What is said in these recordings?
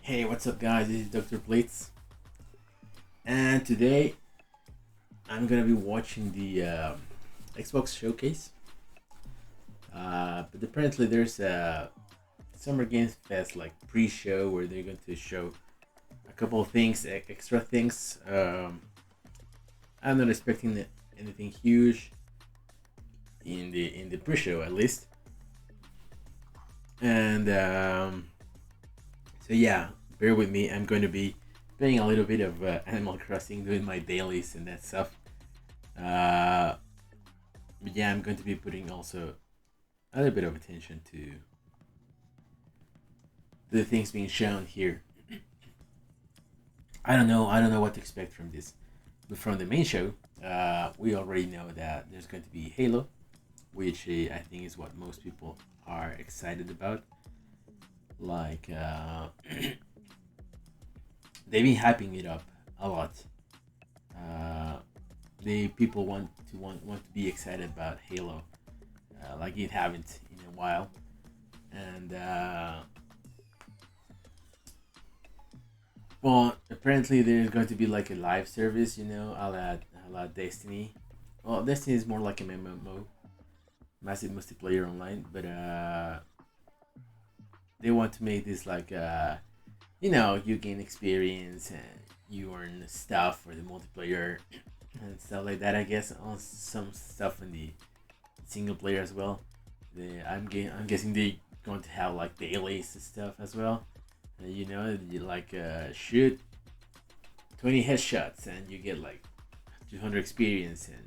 Hey, what's up, guys? This is Dr. Blitz, and today I'm gonna be watching the Xbox showcase. But apparently, there's a Summer Games Fest like pre-show where they're going to show a couple of things, extra things. I'm not expecting anything huge in the pre-show at least, and so yeah, bear with me. I'm going to be playing a little bit of Animal Crossing, doing my dailies and that stuff. Uh, but yeah, I'm going to be putting also a little bit of attention to the things being shown here. I don't know what to expect from this. But from the main show, we already know that there's going to be Halo, which I think is what most people are excited about. Like they've been hyping it up a lot. Uh, the people want to be excited about Halo, like it haven't in a while, and well, apparently there's going to be like a live service, a la Destiny. Well, Destiny is more like a MMO, massive multiplayer online, but they want to make this like you gain experience and you earn stuff for the multiplayer and stuff like that. I guess on some stuff in the single player as well. I'm guessing they going to have like dailies and stuff as well. You like shoot 20 headshots and you get like 200 experience, and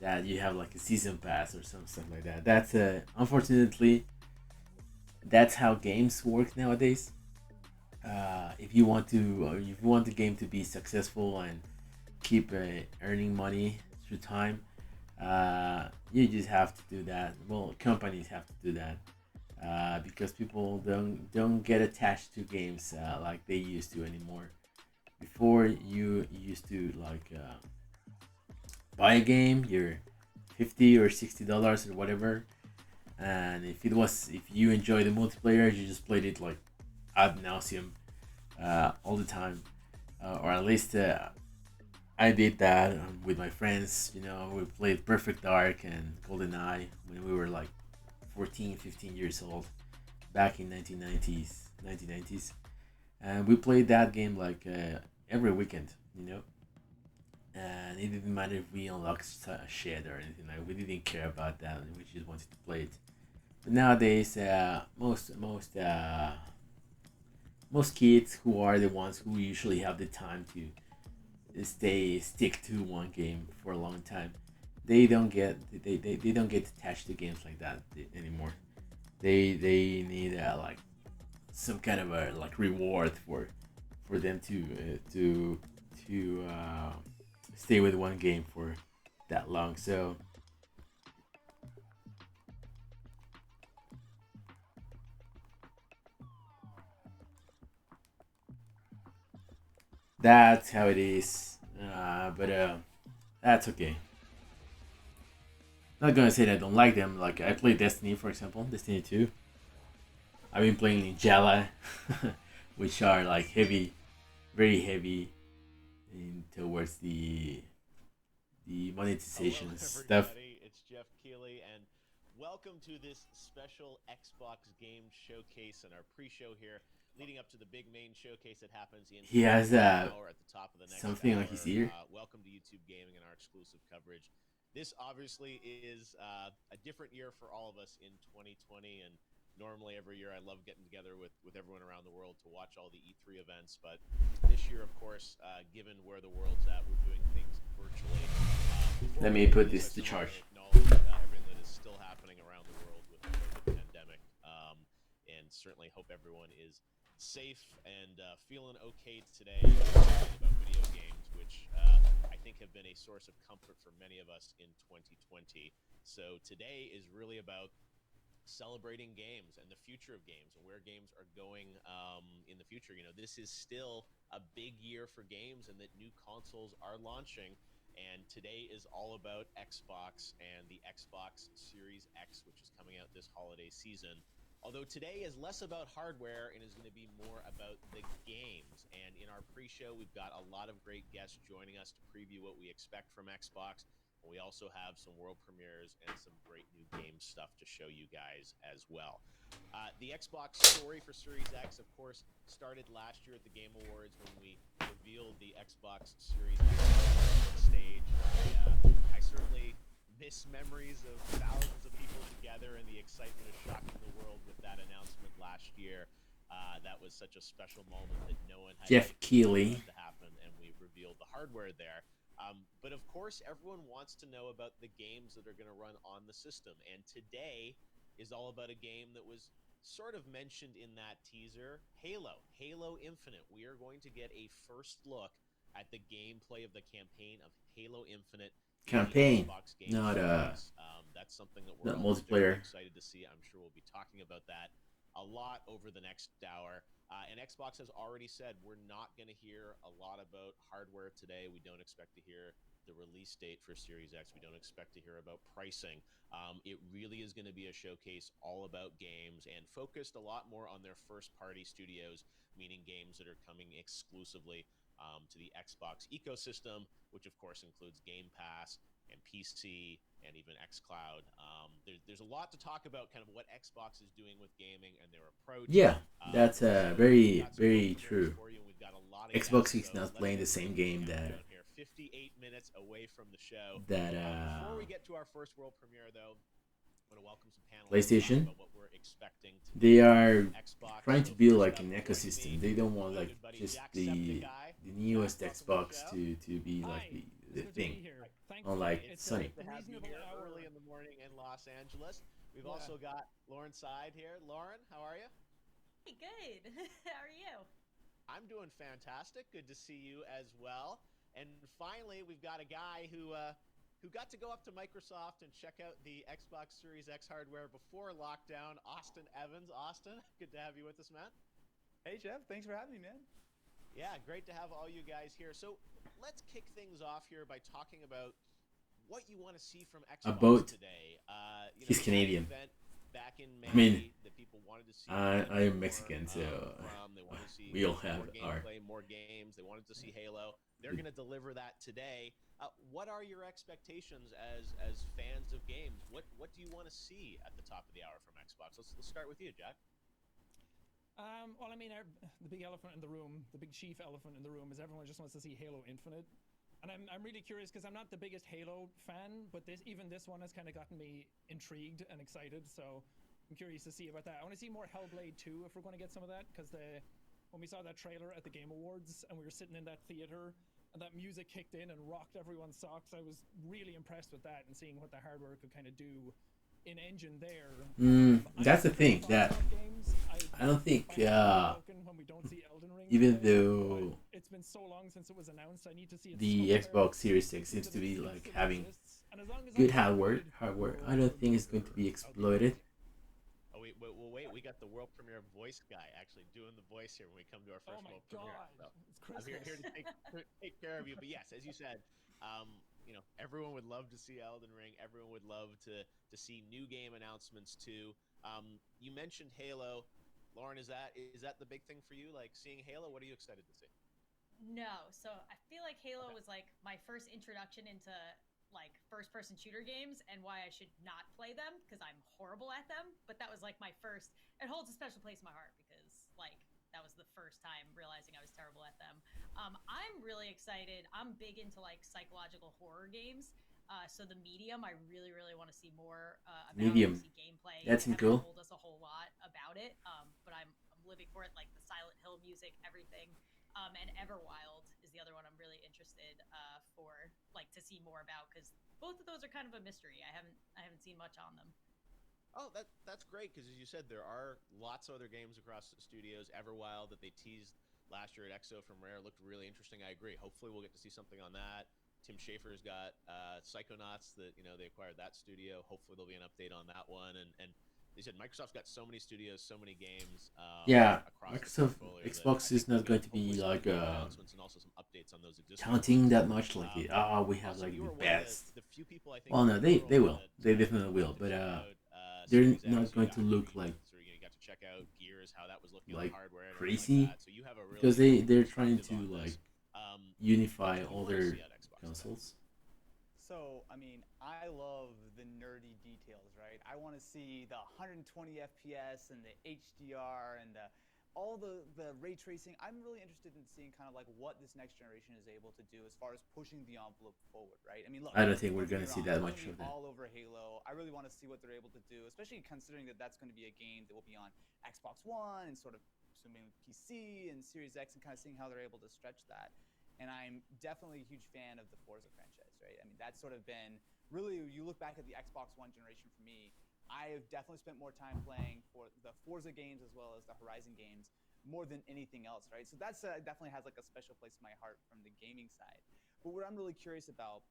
that you have like a season pass or some stuff like that. That's unfortunately that's how games work nowadays. If you want the game to be successful and keep earning money through time, you just have to do that. Well, companies have to do that because people don't get attached to games like they used to anymore. Before you used to like buy a game, you're $50 or $60 or whatever, and if you enjoy the multiplayer, you just played it like ad nauseum all the time, or at least I did that with my friends. We played Perfect Dark and GoldenEye when we were like 14, 15 years old back in 1990s. And we played that game like every weekend, and it didn't matter if we unlocked shit or anything. Like, we didn't care about that, we just wanted to play it. But nowadays, most kids who are the ones who usually have the time to stick to one game for a long time, they don't get attached to games like that anymore. They need like some kind of a like reward for them to stay with one game for that long. So that's how it is. But that's okay. Not gonna say that I don't like them. Like, I play Destiny, for example, Destiny 2. I've been playing Ninjala, which are like heavy, very heavy in towards the Hello, monetization stuff. everybody. It's Jeff Keeley, and welcome to this special Xbox game showcase and our pre-show here, leading up to the big main showcase that happens in He has one hour at the top of the next something on his hour. ear. Welcome to YouTube Gaming and our exclusive coverage. This obviously is a different year for all of us in 2020, and normally every year I love getting together with everyone around the world to watch all the E3 events. But this year, of course, given where the world's at, we're doing things virtually. Before Let we me get into put this, I this to still want to charge. acknowledge everything that is still happening around the world with the COVID pandemic, and certainly hope everyone is safe and feeling okay today. About video games, which I think have been a source of comfort for many of us in 2020. So today is really about celebrating games and the future of games and where games are going in the future. This is still a big year for games, and that new consoles are launching. And today is all about Xbox and the Xbox Series X, which is coming out this holiday season. Although today is less about hardware and is going to be more about the games. And in our pre-show, we've got a lot of great guests joining us to preview what we expect from Xbox. We also have some world premieres and some great new game stuff to show you guys as well. The Xbox story for Series X, of course, started last year at the Game Awards when we revealed the Xbox Series X stage. I certainly miss memories of thousands of people together and the excitement of shocking the world with that announcement last year. That was such a special moment that no one had Jeff Keighley. to happen, and we revealed the hardware there. But of course, everyone wants to know about the games that are going to run on the system. And today is all about a game that was sort of mentioned in that teaser, Halo Infinite. We are going to get a first look at the gameplay of the campaign of Halo Infinite. Campaign, not that's something that we're not multiplayer. Excited to see. I'm sure we'll be talking about that a lot over the next hour. And Xbox has already said we're not going to hear a lot about hardware today. We don't expect to hear the release date for Series X. We don't expect to hear about pricing. It really is going to be a showcase all about games and focused a lot more on their first-party studios, meaning games that are coming exclusively to the Xbox ecosystem, which of course includes Game Pass and PC and even xCloud. There's a lot to talk about, kind of what Xbox is doing with gaming and their approach. Yeah, that's very true. Xbox is not playing the same game that 58 minutes away from the show. Before we get to our first world premiere, though, I want to welcome some panelists. PlayStation, what we're expecting. They are trying to build like an ecosystem. They don't want like just the newest Xbox to be like the thing. Unlike Sony. To have you here early in the morning in Los Angeles. We've also got Lauren Side here. Lauren, how are you? Hey, good. How are you? I'm doing fantastic. Good to see you as well. And finally, we've got a guy who got to go up to Microsoft and check out the Xbox Series X hardware before lockdown. Austin Evans. Austin, good to have you with us, man. Hey, Jeff. Thanks for having me, man. Yeah, great to have all you guys here. So let's kick things off here by talking about what you want to see from Xbox today. He's Canadian. Back in May, I mean, that people wanted to see I am Mexican, so we all have our more games. They wanted to see Halo. They're going to deliver that today. What are your expectations as fans of games? What do you want to see at the top of the hour from Xbox? Let's start with you, Jack. Well, I mean, the big elephant in the room, the big chief elephant in the room is everyone just wants to see Halo Infinite. And I'm really curious because I'm not the biggest Halo fan, but even this one has kind of gotten me intrigued and excited. So I'm curious to see about that. I want to see more Hellblade 2 if we're going to get some of that, because when we saw that trailer at the Game Awards and we were sitting in that theater and that music kicked in and rocked everyone's socks, I was really impressed with that and seeing what the hardware could kind of do in engine there. That's the thing that I don't think even though it's been so long since it was announced, I need to see it the Xbox Series X seems to be like having good hardware, I don't think it's going to be exploited. Oh wait, we got the world premiere voice guy actually doing the voice here when we come to our first world premiere. So I'm here to take care of you. But yes, as you said, everyone would love to see Elden Ring. Everyone would love to see new game announcements too. You mentioned Halo. Lauren, is that the big thing for you? Like seeing Halo, what are you excited to see? No, so I feel like Halo was like my first introduction into like first-person shooter games and why I should not play them because I'm horrible at them. But that was like my first. It holds a special place in my heart because like that was the first time realizing I was terrible at them. I'm really excited. I'm big into like psychological horror games. So the Medium, I really, really want to see more about. Medium. See gameplay. That's cool. Told us a whole lot about it, but I'm living for it, like the Silent Hill music, everything. And Everwild is the other one I'm really interested for, like to see more about, because both of those are kind of a mystery. I haven't seen much on them. Oh, that's great, because as you said, there are lots of other games across the studios. Everwild that they teased last year at EXO from Rare looked really interesting. I agree. Hopefully we'll get to see something on that. Tim Schafer's got Psychonauts that they acquired that studio. Hopefully there'll be an update on that one. And they said Microsoft's got so many studios, so many games. Microsoft Xbox is not going to be like announcements and also some updates on those counting that much. Like we have like the best. Well, no, they will. They definitely will. But they're not going to look like check out Gears, how that was looking on the like hardware and everything crazy, like that. So you have a really because good they're trying perspective to on like this. What unify do you all want to see their at Xbox today? consoles. So, I mean, I love the nerdy details, right? I want to see the 120 FPS and the HDR and all the ray tracing. I'm really interested in seeing kind of like what this next generation is able to do as far as pushing the envelope forward, right? I mean, look, I don't think we're don't get gonna me see wrong, that I'm much gonna of be that. all over Halo. I really want to see what they're able to do, especially considering that that's going to be a game that will be on Xbox One and sort of assuming PC and Series X, and kind of seeing how they're able to stretch that. And I'm definitely a huge fan of the Forza franchise, right? I mean, that's sort of been really, you look back at the Xbox One generation for me, I have definitely spent more time playing for the Forza games as well as the Horizon games more than anything else, right? So that's definitely has like a special place in my heart from the gaming side. But what I'm really curious about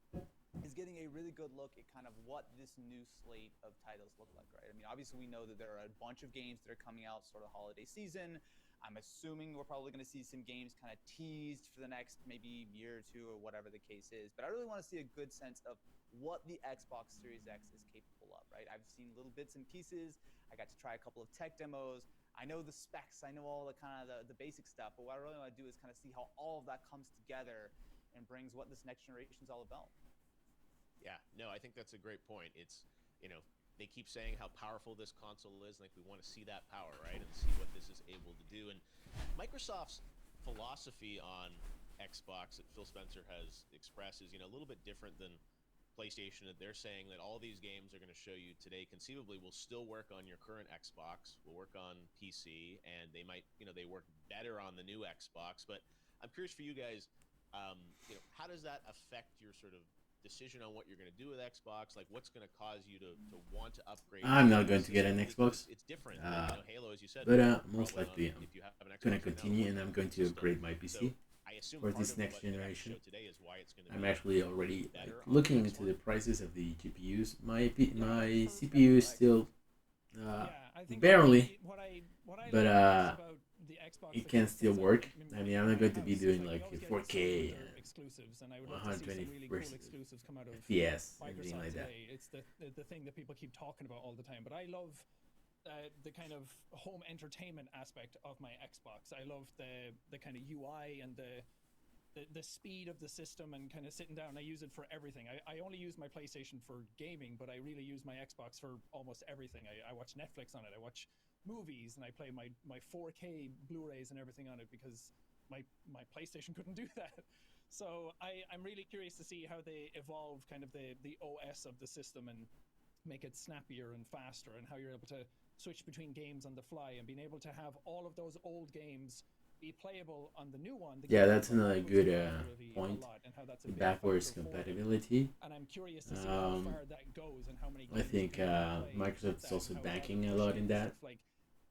is getting a really good look at kind of what this new slate of titles look like, right? I mean, obviously we know that there are a bunch of games that are coming out sort of holiday season. I'm assuming we're probably going to see some games kind of teased for the next maybe year or two or whatever the case is. But I really want to see a good sense of what the Xbox Series X is capable of, right? I've seen little bits and pieces. I got to try a couple of tech demos. I know the specs. I know all the kind of the basic stuff. But what I really want to do is kind of see how all of that comes together and brings what this next generation is all about. Yeah, no, I think that's a great point. It's, they keep saying how powerful this console is. Like, we want to see that power, right? And see what this is able to do. And Microsoft's philosophy on Xbox that Phil Spencer has expressed is, a little bit different than PlayStation. That they're saying that all these games are going to show you today conceivably will still work on your current Xbox, will work on PC, and they might, they work better on the new Xbox. But I'm curious for you guys, how does that affect your sort of decision on what you're going to do with Xbox? Like, what's going to cause you to want to upgrade? I'm not going to get an Xbox. It's different. Halo, as you said, but most likely if you have an Xbox gonna right now, continue, and I'm going to system. upgrade my PC So I assume for part this of next what we have to generation. show today is why it's going to I'm be actually already like, better on looking the into X1. the prices of the GPUs. My CPU is still I think barely, what I but love about the Xbox it can still so, work. I mean, I'm not my going to be house, doing you like always get 4K some of their and exclusives, and I would love to see some 120 really cool versus exclusives come out of FPS, everything Microsoft like that. today. It's the thing that people keep talking about all the time. But I love the kind of home entertainment aspect of my Xbox. I love the kind of UI and the speed of the system, and kind of sitting down. I use it for everything. I only use my PlayStation for gaming, but I really use my Xbox for almost everything. I watch Netflix on it. I watch movies, and I play my 4K Blu-rays and everything on it because my PlayStation couldn't do that. So I'm really curious to see how they evolve kind of the OS of the system and make it snappier and faster, and how you're able to switch between games on the fly, and being able to have all of those old games be playable on the new one. Yeah, that's another good point. The The backwards compatibility. And I'm curious to see how far that goes and how many I games think you can play with Microsoft's that, also and how banking they're a lot pushing in that. stuff like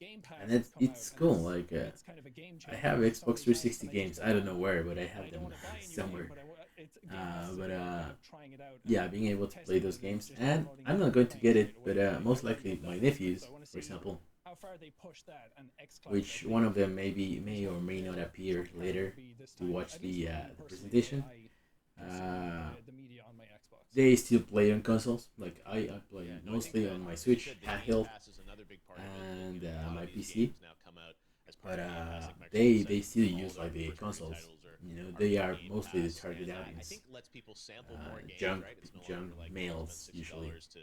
Game Pass And has come it's out, cool. and Like it's kind of a game I changer have for Xbox so many 360 times, and games. just I don't know where, but I I have don't them want to buy a new somewhere. game, but it's Game Pass is a But way of kind of trying it out. yeah, and being able to play testing those it and games, just and downloading I'm it not and going to playing get it it, straight but away. most I likely love my that aspect. nephews, So I want to for see example, how far they push that, and xCloud. which I one think of them is may or what may not the appear trump card later will be this to time. watch At least the for me personally, presentation. I consume the media on my Xbox. They still play on consoles. Like I play Yeah, no, I think mostly that, on my as you Switch, said, the Game handheld, Pass is another big part of it. and A lot my of these PC. games now come out as part But of Game Pass, like Microsoft they said, still all use their like the first-party consoles. titles You know, are they through are Game mostly the Pass, target and I audience. think lets people sample more games, Junk right? It's no junk longer like males spend usually. $60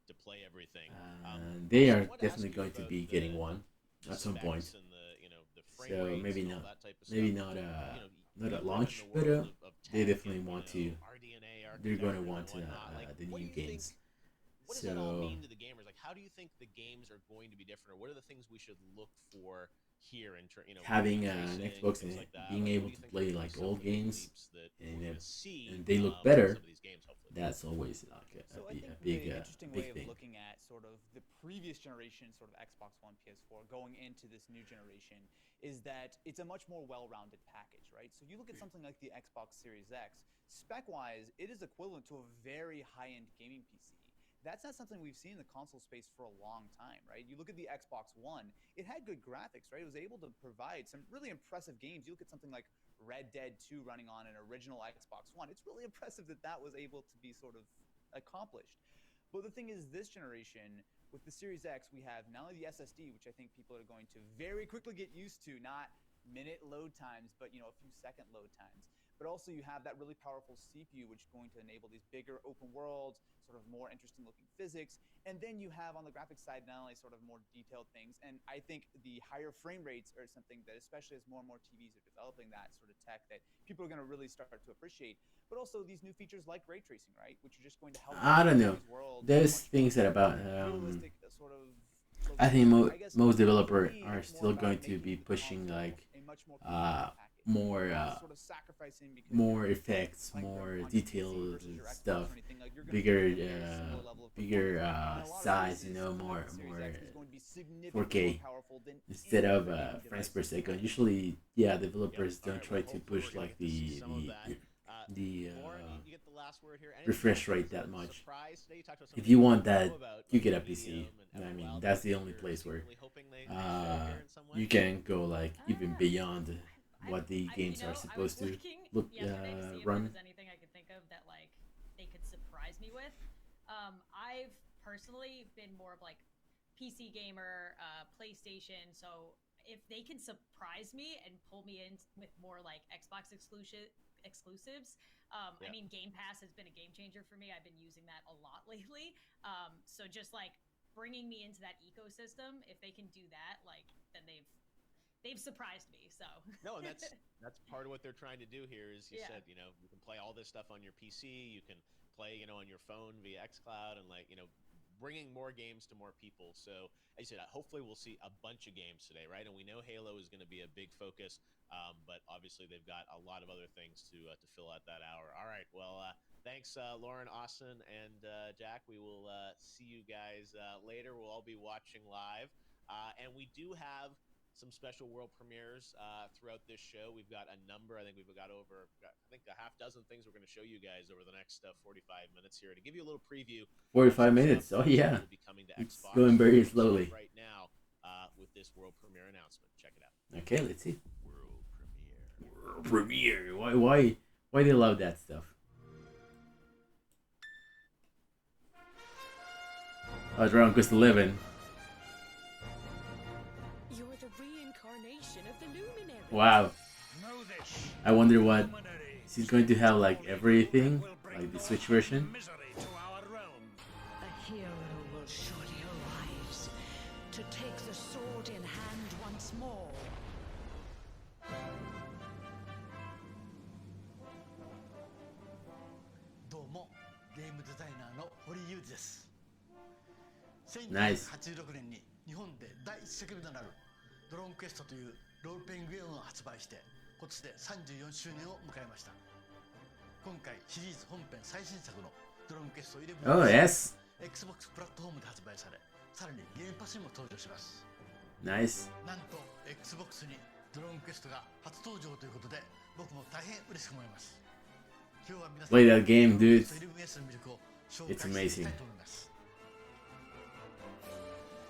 to play everything. They Also, are I wanted to ask definitely you going to about be getting one at some point. specs and the frame So rates maybe and all not, that type of maybe stuff. not You not grew at up launch, in the but world of they tech definitely and, want to. RDNA They're going to architecture want and whatnot. Like, the what do new you think? games. What does that all So mean to the gamers? Like, how do you think the games are going to be different, or what are the things we should look for here in having ray an tracing, Xbox things and like that? being Like, able what do you to think are play gonna be like some of old the big games leaps that and we're going to see and they look in better, some of these games, hopefully? that's always like So I think a big the interesting big way of thing. looking at sort of the previous generation, sort of Xbox One, PS4, going into this new generation, is that it's a much more well-rounded package, right? So you look at something like the Xbox Series X, spec-wise, it is equivalent to a very high-end gaming PC. That's not something we've seen in the console space for a long time, right? You look at the Xbox One, it had good graphics, right? It was able to provide some really impressive games. You look at something like Red Dead 2 running on an original Xbox One. It's really impressive that that was able to be sort of accomplished. But the thing is, this generation, with the Series X, we have not only the SSD, which I think people are going to very quickly get used to, not minute load times, but a few second load times. But also you have that really powerful CPU, which is going to enable these bigger open worlds, sort of more interesting looking physics. And then you have on the graphics side, not only sort of more detailed things, and I think the higher frame rates are something that, especially as more and more TVs are developing that sort of tech, that people are going to really start to appreciate. But also these new features like ray tracing, right? Which are just going to help I don't know. these worlds There's much things that more about realistic sort of I think I guess most for developer me, are it's more still about going to making be the pushing console like a much more complete package. more Not sort of sacrificing because more you're effects, playing them more on your PC detailed versus your Xbox stuff, or anything. Like you're going to bigger get a very similar level of bigger performance. In a lot of size, cases, more the Series X is going to be significantly 4K more powerful than instead any of other gaming frames device per you second. have. Usually, yeah, developers All don't right, try well, to hopefully push we're gonna like get to see some of that. the Lauren, you get the last word here. refresh Anything rate else that was a much. surprise today? You talked about some If of the you games want we know that, about, you like get a Medium PC. and I mean, Wild, that's the that only you're place where secretly hoping they show here in some way. you can go like even beyond what the I games are I was supposed to looking look yesterday to see if there run. was anything I could think of that like they could surprise me with. I've personally been more of like PC gamer, PlayStation. So if they can surprise me and pull me in with more like Xbox exclusives, I mean Game Pass has been a game changer for me. I've been using that a lot lately. So just like bringing me into that ecosystem, if they can do that, like then they've surprised me. So No, and that's part of what they're trying to do here. Is you Yeah. said you can play all this stuff on your PC, you can play on your phone via XCloud, and like bringing more games to more people. So as you said, hopefully we'll see a bunch of games today, right? And we know Halo is going to be a big focus, but obviously they've got a lot of other things to fill out that hour. All right, well, thanks, Lauren, Austin, and Jack. We will see you guys later. We'll all be watching live, and we do have some special world premieres throughout this show. We've got a number. I think we've got a half dozen things we're going to show you guys over the next 45 minutes here to give you a little preview. 45 minutes. Oh yeah, Will be coming to it's Xbox. going very We'll start slowly. right now with this world premiere announcement. Check it out. Okay, let's see. World premiere. World premiere. Why they love that stuff? Oh, Dragon Quest 11. You're the reincarnation of the luminary. Wow. I wonder what she's going to have, like everything, like the Switch version. A hero will surely arise to take the sword in hand once more. どうもゲームデザイナーの堀裕二です。 Nice. 1986年に日本で第一作目となるドローンクエストというロールプレイングゲームを発売して今年で34周年を迎えました。今回シリーズ本編最新作のドローンクエスト11 Oh yes. Xbox プラットフォームで発売され、さらにゲームパスにも登場します。 Nice. なんと Xbox にドローンクエストが初登場ということで僕も大変嬉しく思います。今日は皆さん Play that game, dude. 11S の魅力を紹 It's 介してい amazing. きたいと思います。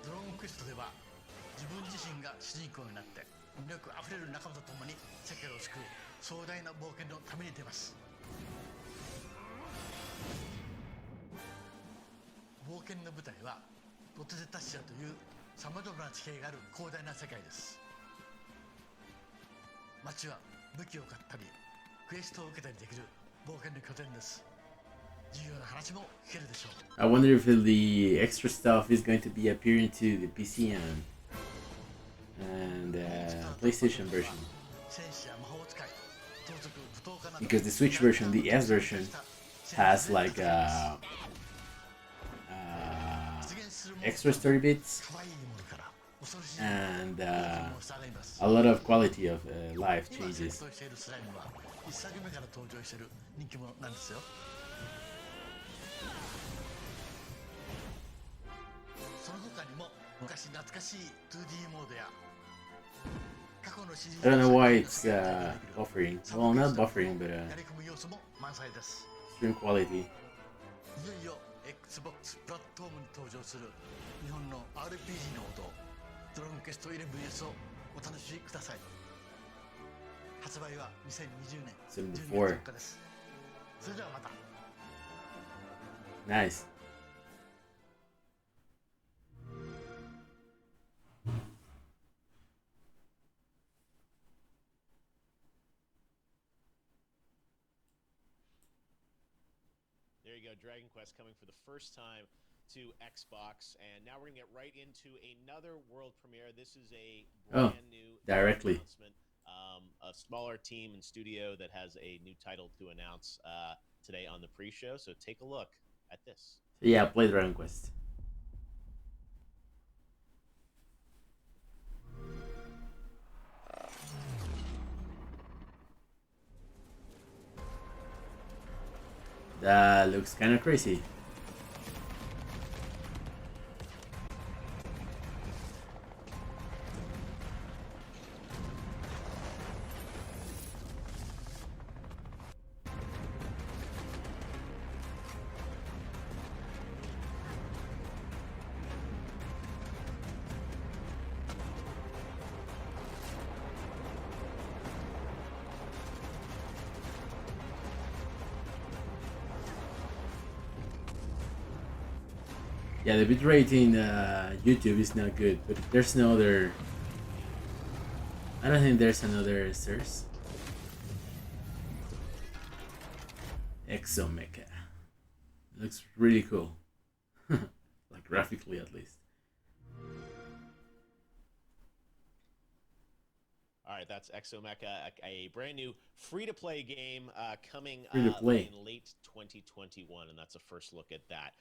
ドローンクエストでは自分自身が主人公になって魅力あふれる仲間と共に世界を救う壮大な冒険のために出ます。冒険の舞台はロテゼタシアというさまざまな地形がある広大な世界です。街は武器を買ったりクエストを受けたりできる冒険の拠点です。重要な話も聞けるでしょう。 I wonder if the extra stuff is going to be appearing to the PC and PlayStation version. 戦士や魔法使い、盗賊、舞踏家など Because the Switch version, the S version, has like extra story bits 可愛いものから恐ろしい and ものされます。 a lot of quality of life 今戦 changes. 闘しているスライムは一作目から登場している人気者なんですよ。その他にも昔懐かしい 2D モードや過去のシリーズ I don't know の why 作 it's 品の世界ができる buffering. Well, not buffering, but やり込む要素も満載です。 stream quality. いよいよ Xbox プラットフォームに登場する日本の RPG の王道ドローンクエスト 11S をお楽しみください。発売は2020年12 74. 月4日です。それではまた。 Nice. There you go, Dragon Quest coming for the first time to Xbox, and now we're gonna get right into another world premiere. This is a brand new directly announcement. A smaller team and studio that has a new title to announce today on the pre-show. So take a look at this. Yeah, play Dragon Quest. That looks kind of crazy. Yeah, the bitrate in YouTube is not good, but there's no other. I don't think there's another source. Exomecha. Looks really cool. Like graphically at least. All right, that's Exomecha, a brand new free-to-play game coming Free-to-play. in late 2021, and that's a first look at that.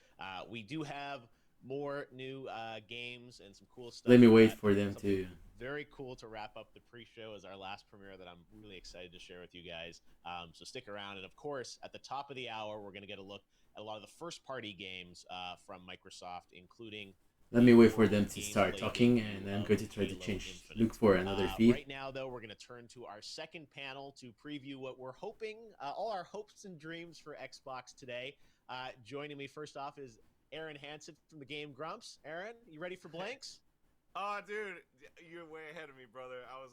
We do have more new games and some cool stuff. Let me wait for them to. Very cool to wrap up the pre-show as our last premiere that I'm really excited to share with you guys. So stick around, and of course, at the top of the hour, we're going to get a look at a lot of the first-party games from Microsoft, including. Let me wait for them to start talking, and I'm going to try to change. Look for another feed. Right now, though, we're going to turn to our second panel to preview what we're hoping, all our hopes and dreams for Xbox today. Joining me first off is Aaron Hansen from the Game Grumps. Aaron, you ready for Blinks? Oh, dude, you're way ahead of me, brother. I was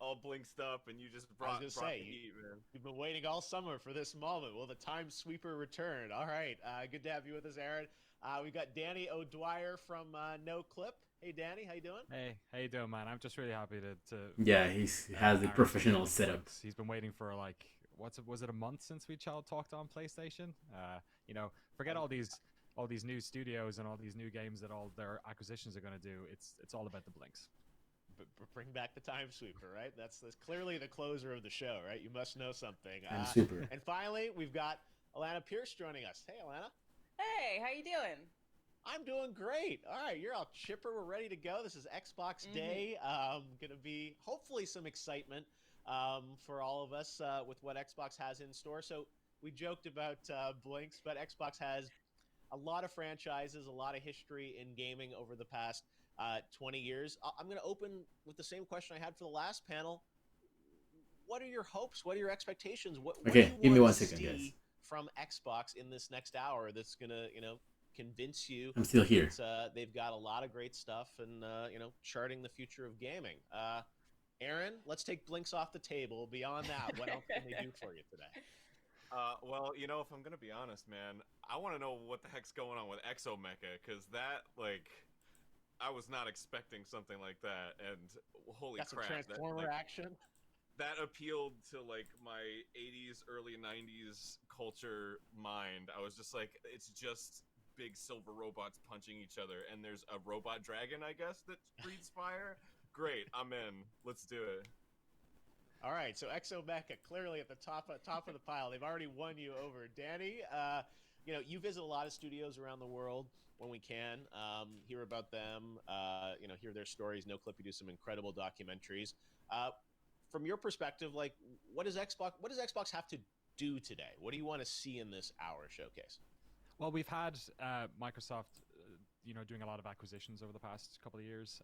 all blinked up, and you just brought the heat, man. You've been waiting all summer for this moment. Will the time sweeper return? All right, good to have you with us, Aaron. We've got Danny O'Dwyer from No Clip. Hey, Danny, how you doing? Hey, how you doing, man? I'm just really happy to Yeah, he has the professional setup. He's been waiting for like was it a month since we talked on PlayStation? Forget all these new studios and all these new games that all their acquisitions are going to do. It's all about the blinks. Bring back the time sweeper, right? That's clearly the closer of the show, right? You must know something. Super. And finally, we've got Alana Pierce joining us. Hey, Alana. Hey, how you doing? I'm doing great. All right, you're all chipper. We're ready to go. This is Xbox Day. Gonna be hopefully some excitement for all of us with what Xbox has in store. So we joked about Blinks, but Xbox has a lot of franchises, a lot of history in gaming over the past 20 years. I'm going to open with the same question I had for the last panel. What are your hopes? What are your expectations? What Okay, do you give me want 1 to second, see guys. from Xbox in this next hour that's going to, convince you? I'm still here. They've got a lot of great stuff and, charting the future of gaming. Aaron, let's take Blinks off the table. Beyond that, what else can they do for you today? Well, if I'm gonna be honest, man, I want to know what the heck's going on with Exomecha, because that, I was not expecting something like that, and holy Got crap, some Transformer action. That appealed to my 80s, early 90s culture mind. I was just like, it's just big silver robots punching each other, and there's a robot dragon, I guess, that breathes fire. Great, I'm in. Let's do it. All right, so Exomecha clearly at the top of the pile. They've already won you over, Danny. You visit a lot of studios around the world when we can. Hear about them. Hear their stories. No Clip, you do some incredible documentaries. From your perspective, what does Xbox have to do today? What do you want to see in this hour showcase? Well, we've had Microsoft doing a lot of acquisitions over the past couple of years,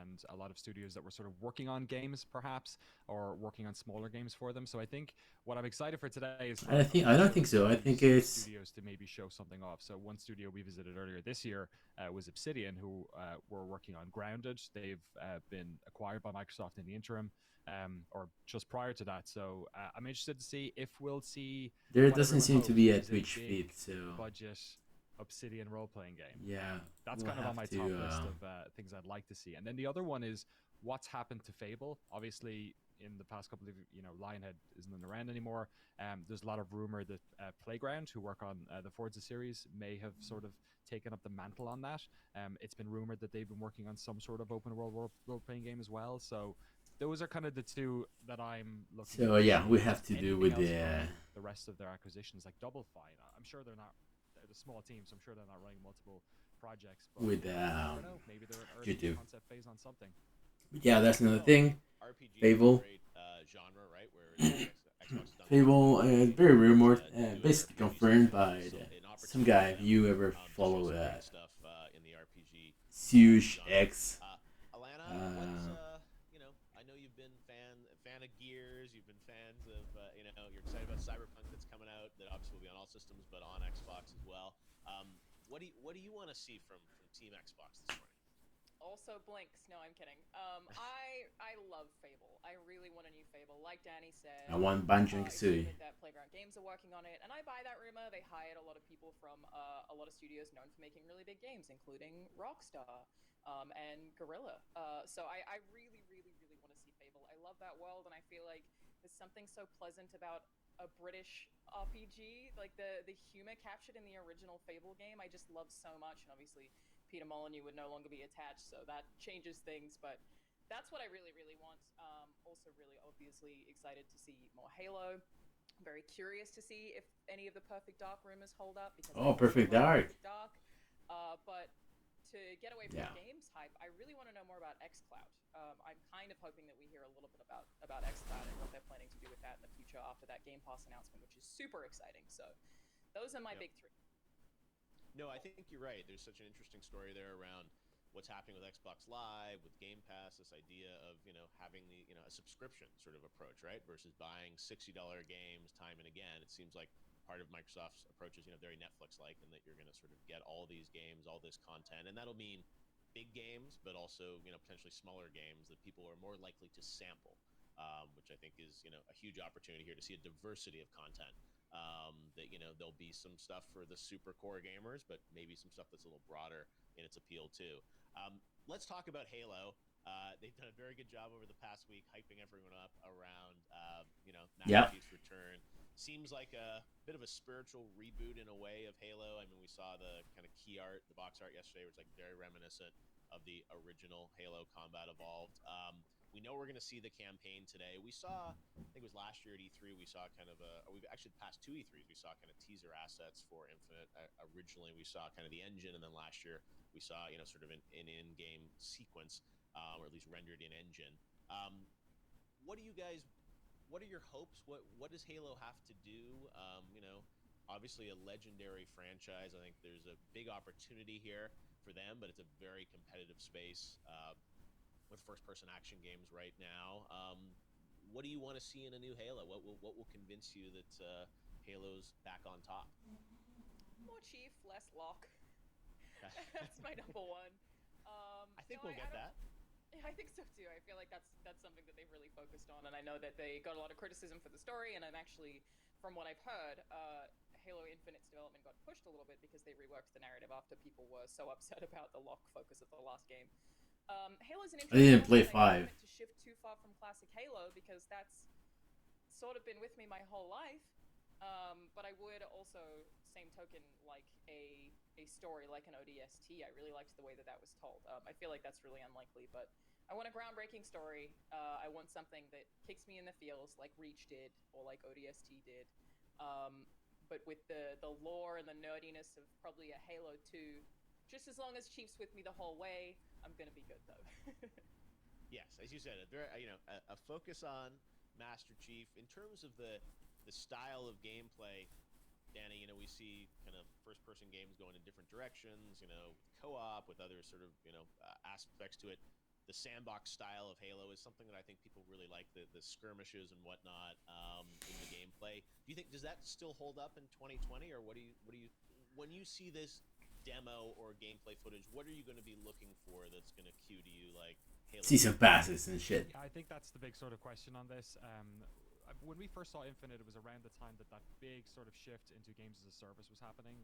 and a lot of studios that were sort of working on games, perhaps, or working on smaller games for them. So I think what I'm excited for today is I don't think so. I think it's studios to maybe show something off. So one studio we visited earlier this year was Obsidian, who were working on Grounded. They've been acquired by Microsoft in the interim, or just prior to that. So I'm interested to see if we'll see. There doesn't seem to be a Twitch feed, so budget Obsidian role-playing game. Yeah, that's kind of on my top list of things I'd like to see. And then the other one is what's happened to Fable. Obviously, in the past couple of, Lionhead isn't around anymore. There's a lot of rumor that Playground, who work on the Forza series, may have sort of taken up the mantle on that. It's been rumored that they've been working on some sort of open world role-playing game as well. So those are kind of the two that I'm looking. So yeah, we have to do with the rest of their acquisitions, like Double Fine. I'm sure they're a small team, so I'm sure they're not running multiple projects. But with I don't know, maybe they're in early YouTube. concept phase on something. Yeah, that's another thing. RPG Fable. Great, genre, right? Where Xbox has done Fable, very rumored, basically RPG confirmed stuff, by so an some opportunity guy. for If them, you ever to show follow some great stuff in the RPG Suge genre. X, Alana, what's I know you've been fan of Gears. You've been fans of you're excited about Cyberpunk that's coming out. That obviously will be on all systems, but on Xbox as well. What do you want to see from Team Xbox this morning? Also blinks. No, I'm kidding. I love Fable. I really want a new Fable. Like Danny said, I want Banjo and it's Kazooie. rumored that Playground Games are working on it, and I buy that rumor. They hired a lot of people from a lot of studios known for making really big games, including Rockstar and Guerrilla. So I really, really, really want to see Fable. I love that world, and I feel like there's something so pleasant about a British RPG, like the humor captured in the original Fable game. I just love so much, and obviously Peter Molyneux would no longer be attached, so that changes things, but that's what I really, really want. Also really obviously excited to see more Halo. I'm very curious to see if any of the Perfect Dark rumors hold up. Because Perfect Dark. But to get away from Yeah. the games hype, I really want to know more about xCloud. I'm kind of hoping that we hear a little bit about xCloud and what they're planning to do with that in the future after that Game Pass announcement, which is super exciting. So those are my big three. No, I think you're right. There's such an interesting story there around what's happening with Xbox Live, with Game Pass, this idea of, having a subscription sort of approach, right? Versus buying $60 games time and again. It seems like part of Microsoft's approach is, very Netflix-like, in that you're going to sort of get all these games, all this content, and that'll mean big games, but also, potentially smaller games that people are more likely to sample, which I think is, a huge opportunity here to see a diversity of content. That there'll be some stuff for the super core gamers, but maybe some stuff that's a little broader in its appeal too. Let's talk about Halo. They've done a very good job over the past week hyping everyone up around Master Chief's return. Seems like a bit of a spiritual reboot in a way of Halo. I mean, we saw the kind of key art, the box art yesterday, was like very reminiscent of the original Halo Combat Evolved. We know we're going to see the campaign today. We saw, I think it was last year at E3, we saw kind of we've actually the past two E3s, we saw kind of teaser assets for Infinite. Originally, we saw kind of the engine, and then last year we saw, sort of an in-game sequence, or at least rendered in engine. What are your hopes? What does Halo have to do? Obviously a legendary franchise. I think there's a big opportunity here for them, but it's a very competitive space. With first-person action games right now, what do you want to see in a new Halo? What will convince you that Halo's back on top? More Chief, less Locke. That's my number one. I think we'll get that. I think so too. I feel like that's something that they've really focused on, and I know that they got a lot of criticism for the story. And I'm actually, from what I've heard, Halo Infinite's development got pushed a little bit because they reworked the narrative after people were so upset about the Locke focus of the last game. Halo's an I didn't play interesting 5. To shift too far from classic Halo because that's sort of been with me my whole life. But I would also, same token, like a story like an ODST. I really liked the way that was told. I feel like that's really unlikely, but I want a groundbreaking story. I want something that kicks me in the feels like Reach did or like ODST did. But with the lore and the nerdiness of probably a Halo 2, just as long as Chief's with me the whole way, I'm gonna be good though. Yes, as you said, a focus on Master Chief in terms of the style of gameplay. Danny, we see kind of first-person games going in different directions. With co-op, with other sort of aspects to it. The sandbox style of Halo is something that I think people really like. The skirmishes and whatnot in the gameplay. Does that still hold up in 2020, or what do you when you see this demo or gameplay footage, what are you going to be looking for that's going to cue to you like Halo? Season passes and shit. Yeah, I think that's the big sort of question on this. When we first saw Infinite, it was around the time that big sort of shift into games as a service was happening.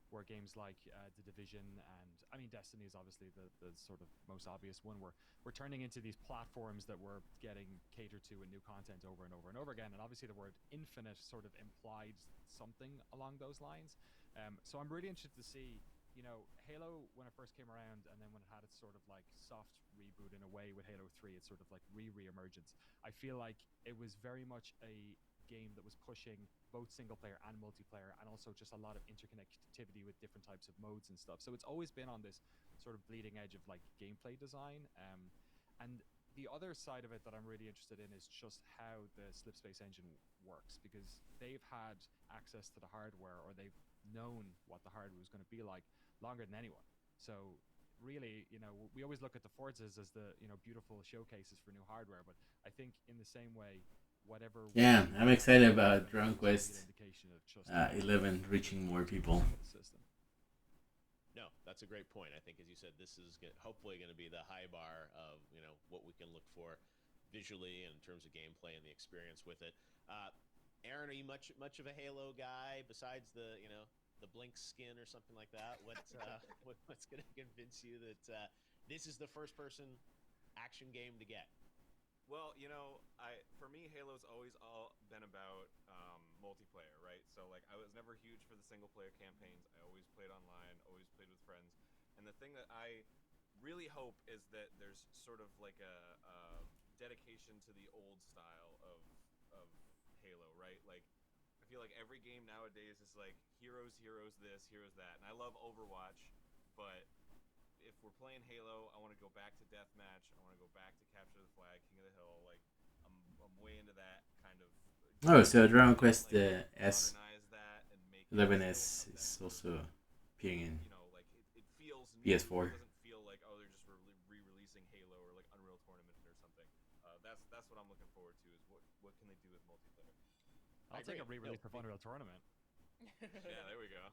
where games like The Division and I mean Destiny is obviously the sort of most obvious one. We're turning into these platforms that we're getting catered to and new content over and over and over again. And obviously the word infinite sort of implied something along those lines. So I'm really interested to see, you know, Halo when it first came around, and then when it had its sort of like soft reboot in a way with Halo 3, it's sort of like re-emergence. I feel like it was very much a game that was pushing both single player and multiplayer, and also just a lot of interconnectivity with different types of modes and stuff. So it's always been on this sort of bleeding edge of like gameplay design. And the other side of it that I'm really interested in is just how the Slipspace engine works, because they've had access to the hardware, or they've known what the hardware was going to be like longer than anyone. So really, you know, we always look at the Forzas as the, you know, beautiful showcases for new hardware, but I think in the same way, whatever. Yeah, I'm excited about Dragon Quest 11 reaching more people. No, that's a great point. I think, as you said, this is hopefully going to be the high bar of, you know, what we can look for visually and in terms of gameplay and the experience with it. Aaron, are you much of a Halo guy besides the, you know, the Blink skin or something like that? What's going to convince you that this is the first person action game to get? Well, you know, for me, Halo's always all been about multiplayer, right? So, like, I was never huge for the single-player campaigns. I always played online, always played with friends. And the thing that I really hope is that there's sort of like a dedication to the old style of Halo, right? Like, I feel like every game nowadays is like heroes this, heroes that. And I love Overwatch, but if we're playing Halo, I want to go back to Deathmatch. I want to go back to Capture the Flag, King of the Hill. Like, I'm way into that kind of. Oh, so Dragon Quest S that and make 11S is also appearing in you know, like it feels new. PS4. It doesn't feel like, oh, they're just re-releasing Halo or like Unreal Tournament or something. That's what I'm looking forward to, is what can they do with multiplayer. I'll take a re-release of Unreal Tournament. Yeah, there we go.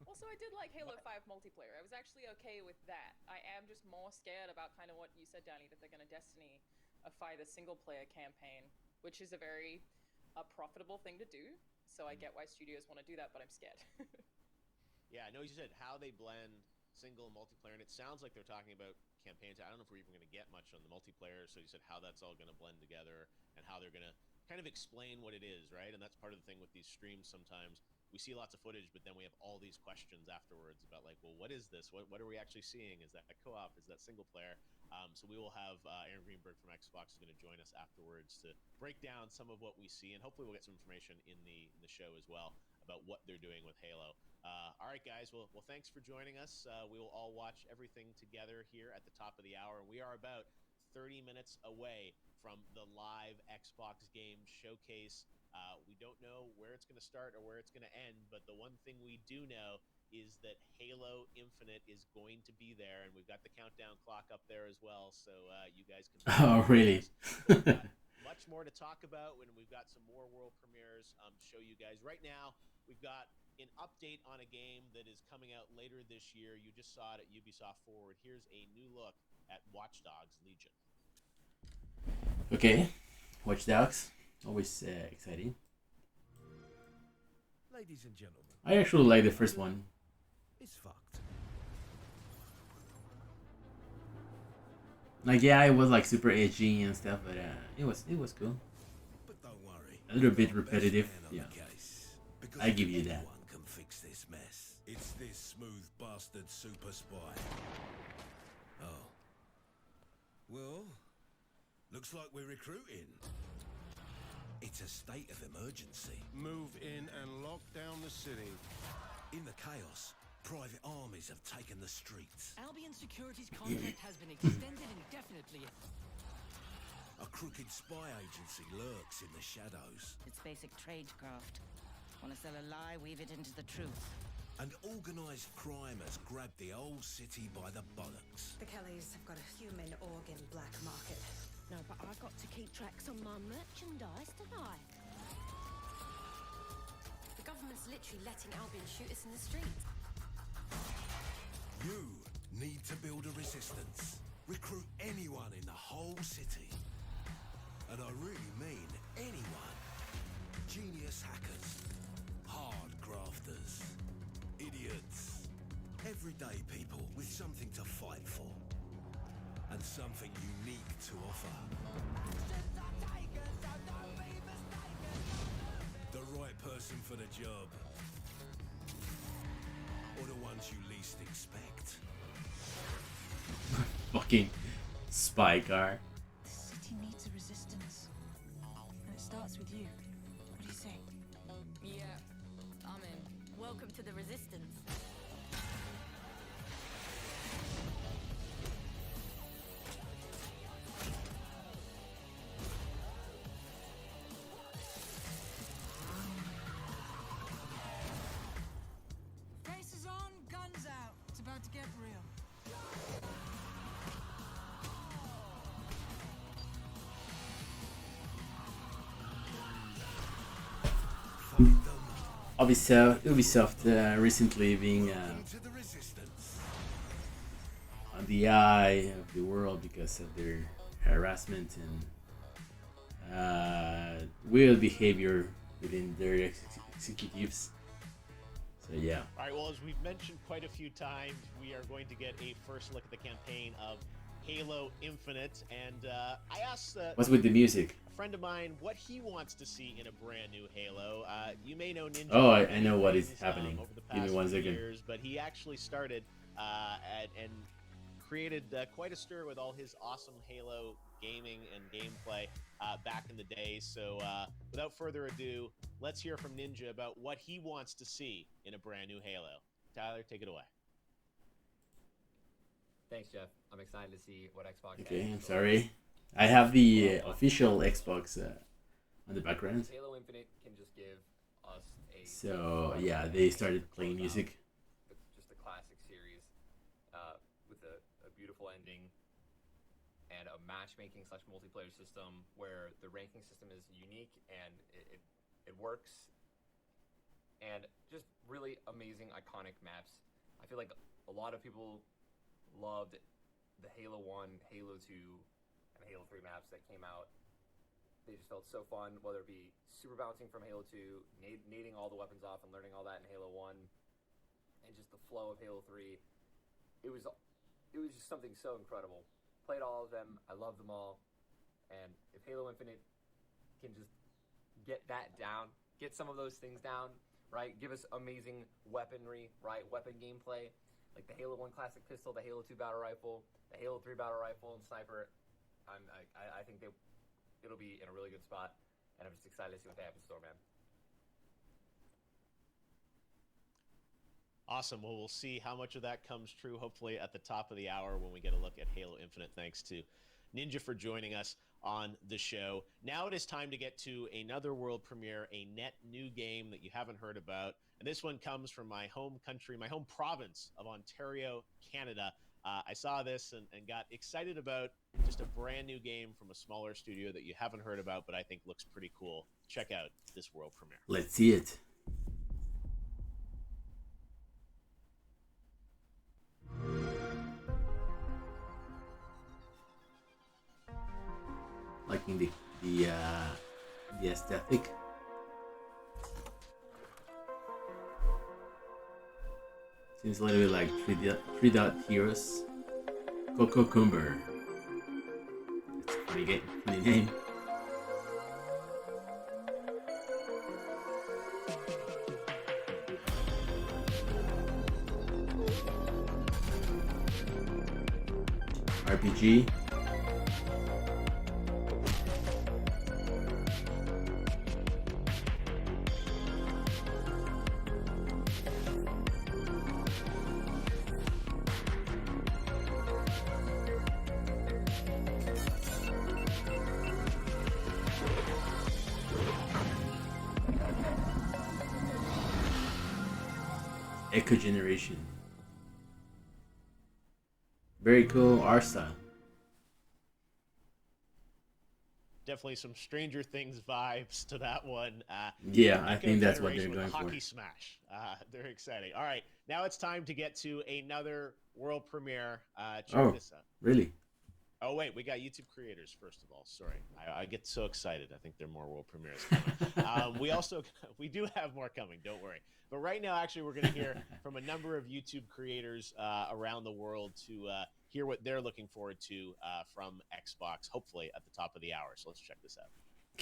Also, I did like Halo 5 multiplayer. I was actually okay with that. I am just more scared about kind of what you said, Danny, that they're going to Destiny-ify the single-player campaign, which is a very profitable thing to do. So I get why studios want to do that, but I'm scared. Yeah, I know you said how they blend single and multiplayer, and it sounds like they're talking about campaigns. I don't know if we're even going to get much on the multiplayer, so you said how that's all going to blend together and how they're going to kind of explain what it is, right? And that's part of the thing with these streams sometimes. We see lots of footage, but then we have all these questions afterwards about, like, well, what is this? What are we actually seeing? Is that a co-op? Is that single player? So we will have Aaron Greenberg from Xbox is going to join us afterwards to break down some of what we see, and hopefully we'll get some information in the show as well about what they're doing with Halo. All right, guys. Well, thanks for joining us. We will all watch everything together here at the top of the hour. We are about 30 minutes away from the live Xbox game showcase. We don't know where it's going to start or where it's going to end, but the one thing we do know is that Halo Infinite is going to be there, and we've got the countdown clock up there as well, so you guys can... Oh, really? Much more to talk about when we've got some more world premieres to show you guys. Right now, we've got an update on a game that is coming out later this year. You just saw it at Ubisoft Forward. Here's a new look at Watch Dogs Legion. Okay, Watch Dogs. Always exciting. Ladies and gentlemen, I actually like the first one. it's fucked. Like, yeah, it was like super edgy and stuff, but it was cool. But don't worry. A little bit I've got the best repetitive, man on yeah. the case, because I give you that. anyone can fix this mess. It's this smooth bastard super spy. Oh. Well, looks like we're recruiting. It's a state of emergency. Move in and lock down the city. In the chaos, private armies have taken the streets. Albion Security's contract has been extended indefinitely. A crooked spy agency lurks in the shadows. It's basic tradecraft. Want to sell a lie, weave it into the truth. And organised crime has grabbed the old city by the bollocks. The Kellys have got a human organ black market. No, but I got to keep tracks on my merchandise, don't I? The government's literally letting Albion shoot us in the street. You need to build a resistance. Recruit anyone in the whole city. And I really mean anyone. Genius hackers, hard grafters, idiots, everyday people with something to fight for and something unique to offer. The right person for the job, or the ones you least expect. Fucking spy car. The city needs a resistance. And it starts with you. What do you say? Yeah, I'm in. Welcome to the resistance. Faces on, guns out. It's about to get real. Ubisoft recently being on the eye of the world because of their harassment and weird behavior within their executives. So yeah. All right, well, as we've mentioned quite a few times, we are going to get a first look at the campaign of Halo Infinite, and I asked What's with the music? a friend of mine what he wants to see in a brand new Halo. You may know Ninja. Oh, I know what is happening. Over the Give me past 1 few second. years, but he actually started and created quite a stir with all his awesome Halo gaming and gameplay back in the day. So without further ado, let's hear from Ninja about what he wants to see in a brand new Halo. Tyler, take it away. Thanks, Jeff. I'm excited to see what Xbox. Okay, I'm sorry. I have the official Xbox on the background. Halo Infinite can just give us a. So yeah, they started playing music. Just a classic series, with a beautiful ending, and a matchmaking / multiplayer system where the ranking system is unique and it works, and just really amazing iconic maps. I feel like a lot of people loved the Halo 1, Halo 2, and Halo 3 maps that came out. They just felt so fun, whether it be super bouncing from Halo 2, nading all the weapons off and learning all that in Halo 1, and just the flow of Halo 3. It was just something so incredible. Played all of them, I love them all, and if Halo Infinite can just get that down, get some of those things down, right? Give us amazing weaponry, right? Weapon gameplay, like the Halo 1 classic pistol, the Halo 2 battle rifle, the Halo 3 battle rifle and sniper. I think it'll be in a really good spot, and I'm just excited to see what they have in store, man. Awesome. Well, we'll see how much of that comes true, hopefully at the top of the hour when we get a look at Halo Infinite. Thanks to Ninja for joining us on the show. Now it is time to get to another world premiere, a net new game that you haven't heard about. And this one comes from my home country, my home province of Ontario, Canada. I saw this and got excited about just a brand new game from a smaller studio that you haven't heard about, but I think looks pretty cool. Check out this world premiere. Let's see it. Liking the aesthetic. Seems a little bit like 3 Dot Heroes. Coco Cumber. That's a funny name. RPG. Echo Generation. Very cool art style. Definitely some Stranger Things vibes to that one. Yeah, I Echo think that's what Generation they're with going Hockey for. Smash. They're exciting. All right, now it's time to get to another world premiere. Check Oh, this out. really? Oh wait, we got YouTube creators first of all. Sorry, I get so excited. I think there are more world premieres coming. We do have more coming. Don't worry. But right now, actually, we're going to hear from a number of YouTube creators around the world to hear what they're looking forward to from Xbox. Hopefully at the top of the hour. So let's check this out.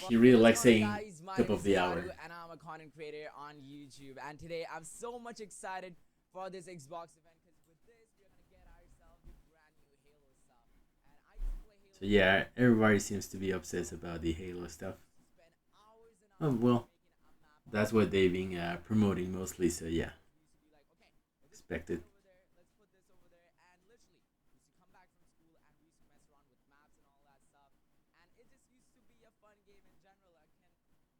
He really likes saying guys, my top name of is the Garu, hour. and I'm a content creator on YouTube. And today I'm so much excited for this Xbox event because with this we're gonna get ourselves the brand new Halo stuff. And I used to play Halo. So yeah, everybody seems to be obsessed about the Halo stuff. Oh well, that's what they've been promoting mostly. So yeah, expected. Let's put this over there, and literally we used to come back from school and we used to mess around with maps and all that stuff. And it just used to be a fun game in general.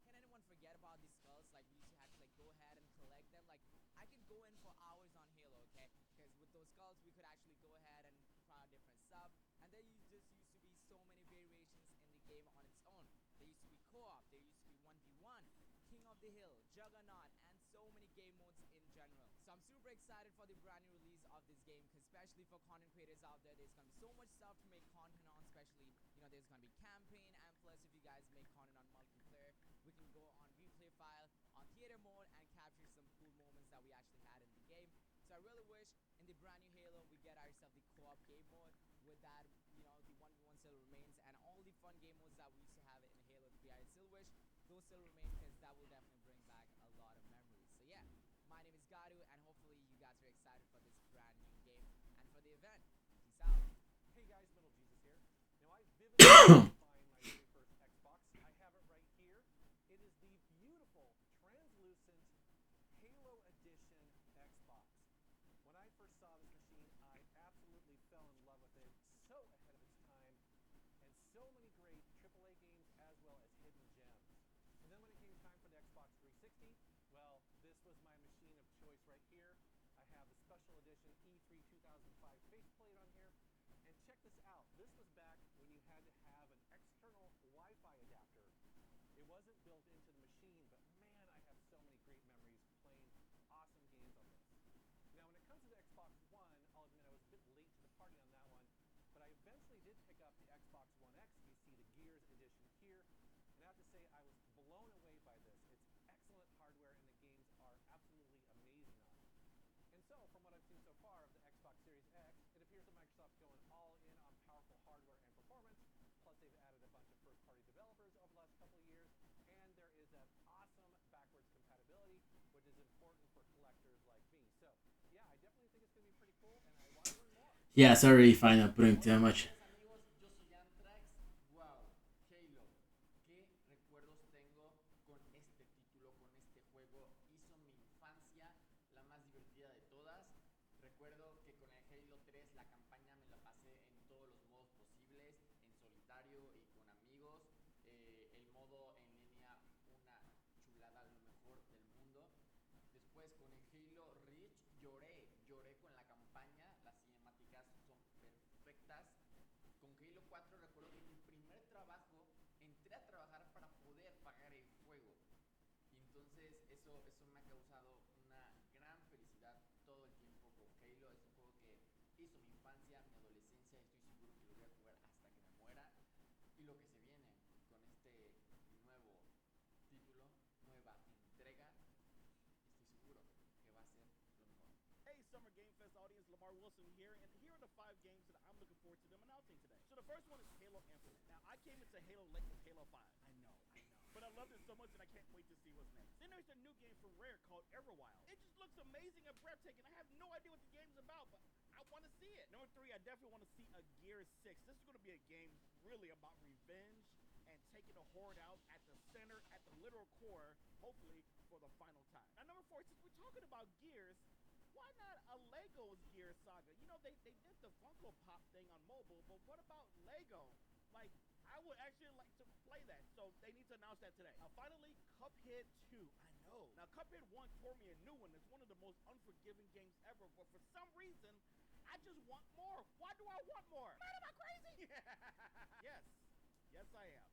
Can anyone forget about these skulls? Like we used to have to like go ahead and collect them. Like I could go in for hours on Halo, okay? Because with those skulls we could actually go ahead and try different stuff. And there just used to be so many variations in the game on its own. There used to be co-op, there used to be 1v1, King of the Hill, Juggernaut, and so many game modes in general. So I'm super excited for the brand new release of this game, because especially for content creators out there, there's gonna be so much stuff to make content on, especially, there's gonna be campaign, and plus if you guys make content on multiplayer, we can go on replay file, on theater mode, and capture some cool moments that we actually had in the game. So I really wish in the brand new Halo we get ourselves the co-op game mode with that, the 1v1 still remains, and all the fun game modes that we used to have in Halo 3. I still wish those still remain, because that will definitely bring back a lot of memories. So yeah, my name is Garu, and hopefully you guys are excited for this brand new game and for the event. Peace out. Hey guys, Middle Jesus here. Now I vividly find my very first Xbox. I have it right here. It is the beautiful, translucent Halo Edition Xbox. When I first saw this machine, I absolutely fell in love with it. So ahead of its time, and so many great AAA games as well as hidden gems. And then when it came time for the Xbox 360, well, this was my machine of choice right here. I have the special edition E3 2005 faceplate on here. And check this out. This was back when you had to have an external Wi-Fi adapter. It wasn't built into the machine, but man, I have so many great memories playing awesome games on this. Now, when it comes to the Xbox One, I'll admit I was a bit late to the party on that one, but I eventually did pick up the Xbox One X. You see the Gears edition here, and I have to say I was blown away by this. It's excellent hardware, and the games are absolutely amazing on it. And so, from what I've seen so far of the Xbox Series X, it appears that Microsoft's going all in on powerful hardware and performance, plus they've added a bunch of first-party developers over the last couple of years, and there is that awesome backwards compatibility, which is important for collectors like me. So, yeah, I definitely think it's going to be pretty cool, and I want to learn more. Yeah, sorry if I'm not putting too much. Amigos, yo soy Antrax. Wow, Halo. ¿Qué recuerdos tengo con este título, con este juego? Hizo mi infancia la más divertida de todas. Recuerdo que con el Halo 3 la campaña me la pasé en todos los modos posibles, en solitario y con amigos. El modo en línea, una chulada, lo mejor del mundo. Después con el Halo Reach lloré con la campaña, las cinemáticas son perfectas. Con Halo 4 recuerdo que en mi primer trabajo entré a trabajar para poder pagar el juego. Y entonces eso me ha causado una gran felicidad todo el tiempo con Halo. Es un juego que hizo mi infancia, mi adolescencia, y estoy seguro que lo voy a jugar hasta que me muera. Y lo que se viene con este nuevo título, nueva entrega, estoy seguro que va a ser lo mejor. Hey, Summer Game Fest audience, Lamar Wilson here, and here are the 5 games that I'm looking forward to them announcing today. So the first one is Halo Infinite. Now, I came into Halo late with Halo 5. I know. But I loved it so much that I can't wait to see what's next. Then there's a new game from Rare called Everwild. It just looks amazing and breathtaking. I have no idea what the game's about, but I want to see it. Number 3, I definitely want to see a Gears 6. This is going to be a game really about revenge and taking the Horde out at the center, at the literal core, hopefully for the final time. Now, number 4, since we're talking about Gears, why not a Lego's Gears Saga? They did the Funko Pop thing on mobile, but what about Lego? Like, I would actually like to play that, so they need to announce that today. Finally, Cuphead 2. I know. Now, Cuphead 1 tore me a new one. It's one of the most unforgiving games ever, but for some reason, I just want more. Why do I want more? Man, am I crazy? Yes. Yes, I am.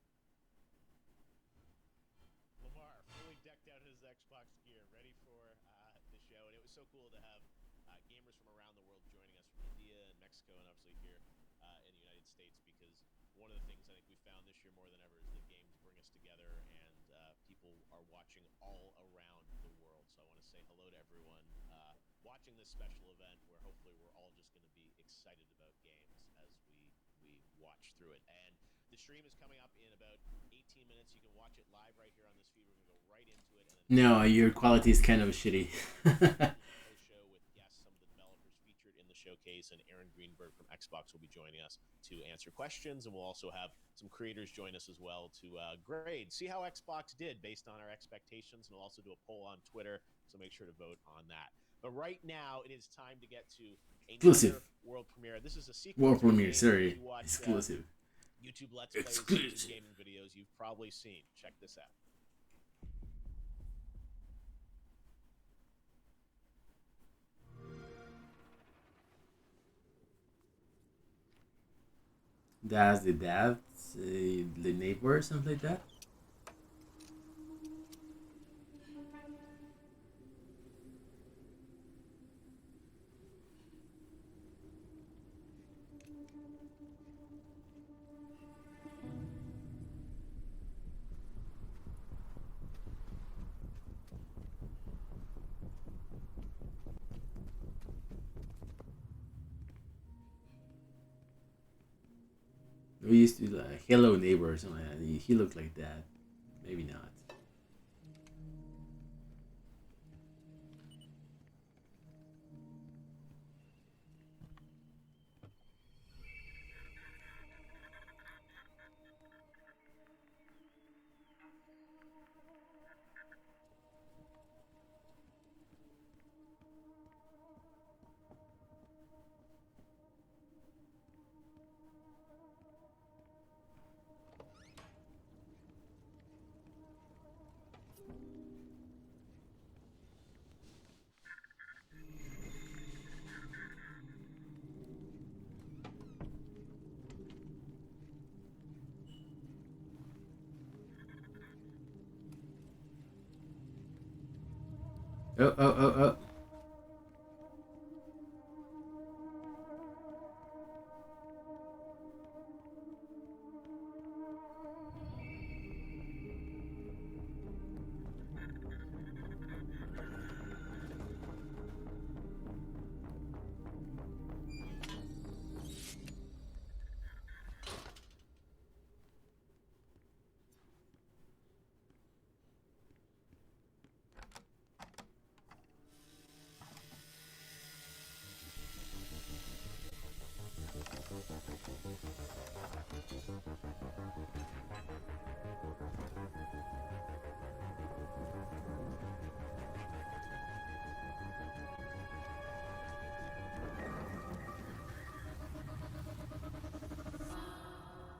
Lamar, fully decked out in his Xbox gear, ready for the show. And it was so cool to have gamers from around the world joining us from India and Mexico and obviously here in the United States, because one of the things I think we found this year more than ever is that games bring us together, and people are watching all around the world. So I want to say hello to everyone watching this special event, where hopefully we're all just going to be excited about games as we watch through it. And the stream is coming up in about 18 minutes. You can watch it live right here on this feed. We're going to go right into it. And then No, your quality is kind of shitty. show with guests, some of the developers featured in the showcase, and Aaron Greenberg from Xbox will be joining us to answer questions, and we'll also have some creators join us as well to grade, see how Xbox did based on our expectations, and we'll also do a poll on Twitter, so make sure to vote on that. But right now, it is time to get to Exclusive. World premiere. This is a sequel. World premiere, game. sorry. If you watch, Exclusive. YouTube Let's Plays Exclusive. gaming videos you've probably seen. Check this out. That's the dad, the neighbor, or something like that. We used to like Hello Neighbor or something like that. He looked like that. Maybe not. Oh.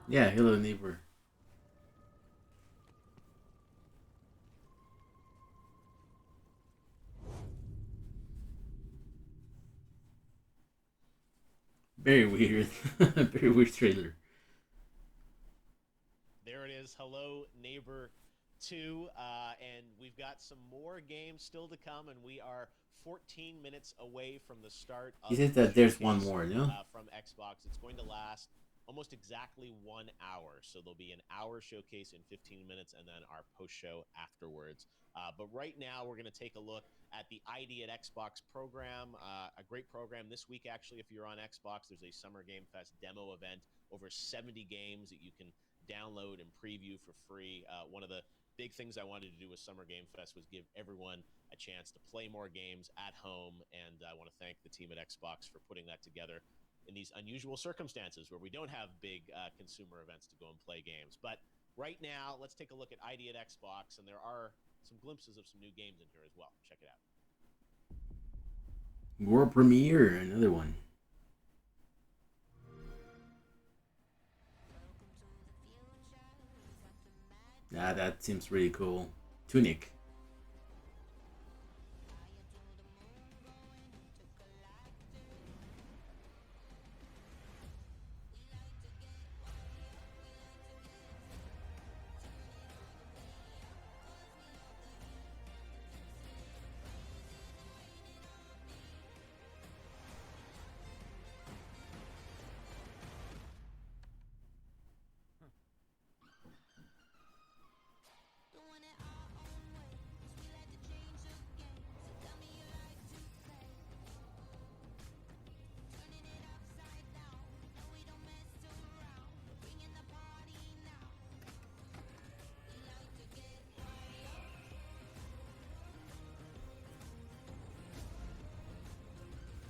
Yeah, Hello Neighbor. Very weird. Very weird trailer. There it is, Hello Neighbor 2, and we've got some more games still to come, and we are 14 minutes away from the start of He said the that there's one showcase, more, no? From Xbox. It's going to last almost exactly 1 hour, so there'll be an hour showcase in 15 minutes, and then our post-show afterwards. But right now, we're going to take a look at the ID at Xbox program, a great program this week, actually. If you're on Xbox, there's a Summer Game Fest demo event, over 70 games that you can download and preview for free. One of the big things I wanted to do with Summer Game Fest was give everyone a chance to play more games at home, and I want to thank the team at Xbox for putting that together in these unusual circumstances where we don't have big consumer events to go and play games. But right now, let's take a look at ID at Xbox, and there are some glimpses of some new games in here as well. Check it out. World premiere, another one. Yeah, that seems really cool. Tunic.